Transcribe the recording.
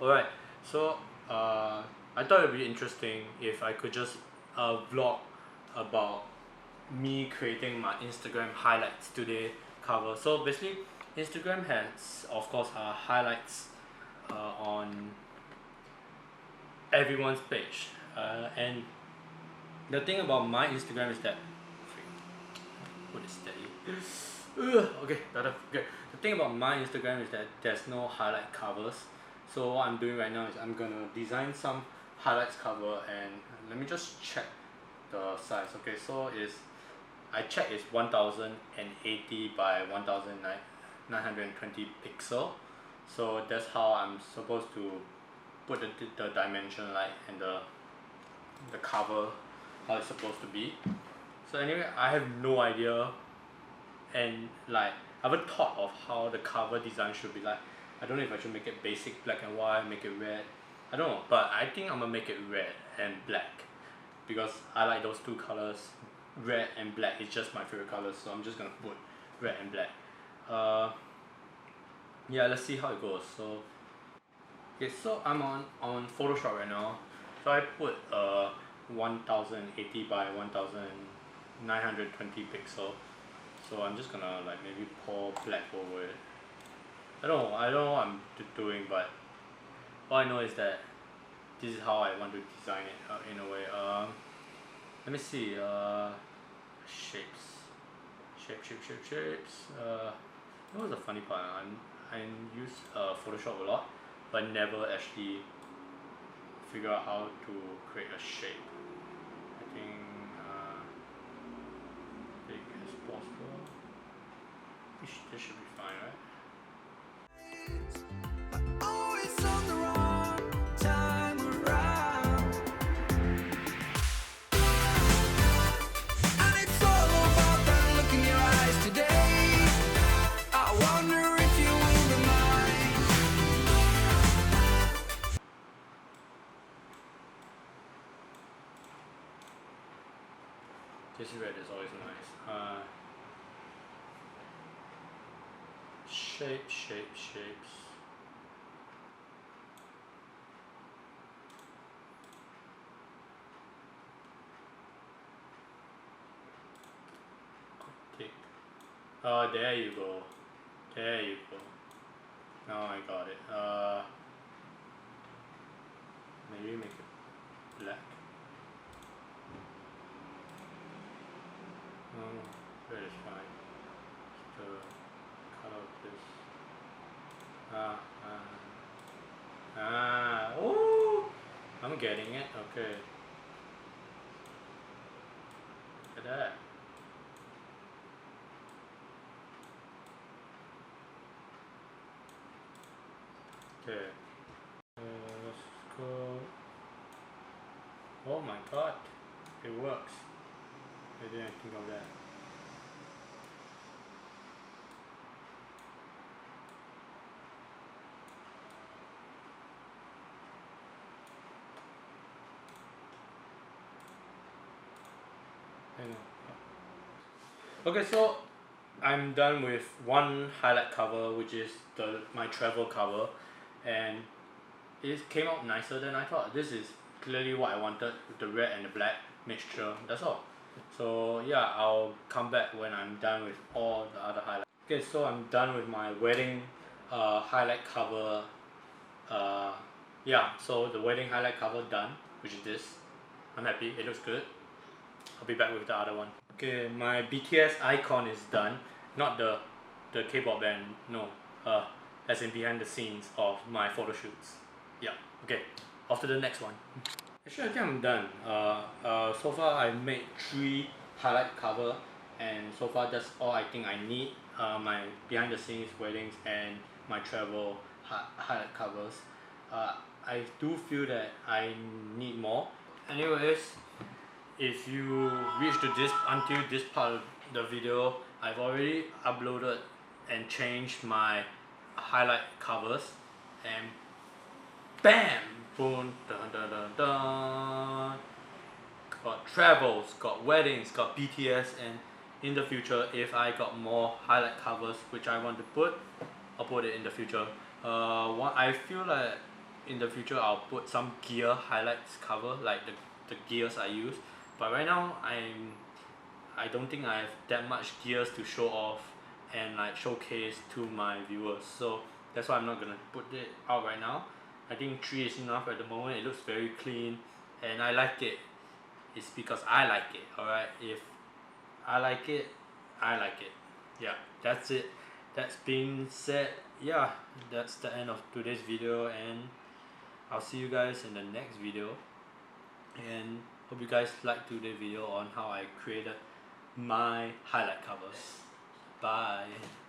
Alright, so I thought it would be interesting if I could just vlog about me creating my Instagram highlights today cover. So basically, Instagram has, of course, highlights on everyone's page, and the thing about my Instagram is that put it steady. Okay, better. Okay. The thing about my Instagram is that there's no highlight covers. So what I'm doing right now is I'm gonna design some highlights cover, and let me just check the size. Okay, so I check it's 1080 by 1920 pixel. So that's how I'm supposed to put the dimension like and the cover how it's supposed to be. So anyway, I have no idea, and like I haven't thought of how the cover design should be like. I don't know if I should make it basic black and white, make it red. I don't know, but I think I'm gonna make it red and black because I like those two colors. Red and black is just my favorite colors, so I'm just gonna put red and black. Yeah, let's see how it goes. So okay, so I'm on Photoshop right now. So I put 1080 by 1920 pixel. So I'm just gonna like maybe pour black over it. I don't know what I'm doing, but all I know is that this is how I want to design it in a way. Let me see. Shapes, shapes. That was the funny part. I use Photoshop a lot, but never actually figure out how to create a shape. I think big as possible. This should be fine, right? Always on the wrong time around, and it's all about that look in your eyes today. I wonder if you will be mine. This red is always nice. Shapes. Tick. Oh, there you go. Now I got it. Maybe make it black. No, red is fine. Just the color of this. Oh! I'm getting it. Okay. Look at that. Okay. Let's go. Oh my god. It works. I didn't think of that. I know. Okay, so I'm done with one highlight cover, which is my travel cover, and it came out nicer than I thought. This is clearly what I wanted with the red and the black mixture. That's all. So yeah, I'll come back when I'm done with all the other highlights. Okay, so I'm done with my wedding highlight cover. Yeah, so the wedding highlight cover done, which is this. I'm happy. It looks good. I'll be back with the other one. Okay, my BTS icon is done. Not the K-pop band, no. As in behind the scenes of my photo shoots. Yeah, okay. Off to the next one. Actually, I think I'm done. So far I made 3 highlight cover, and so far that's all I think I need. My behind the scenes weddings and my travel highlight covers. I do feel that I need more. Anyways, if you reach to this until this part of the video, I've already uploaded and changed my highlight covers, and bam, boom, dun. Got travels, got weddings, got BTS, and in the future, if I got more highlight covers which I want to put, I'll put it in the future. What I feel like in the future I'll put some gear highlights cover, like the gears I use, but right now I don't think I have that much gears to show off and like showcase to my viewers, so that's why I'm not gonna put it out right now. I think 3 is enough at the moment. It looks very clean and I like it. It's because I like it. Alright, if I like it, I like it. Yeah, that's it. That's being said, yeah, that's the end of today's video, and I'll see you guys in the next video. And hope you guys liked today's video on how I created my highlight covers. Bye.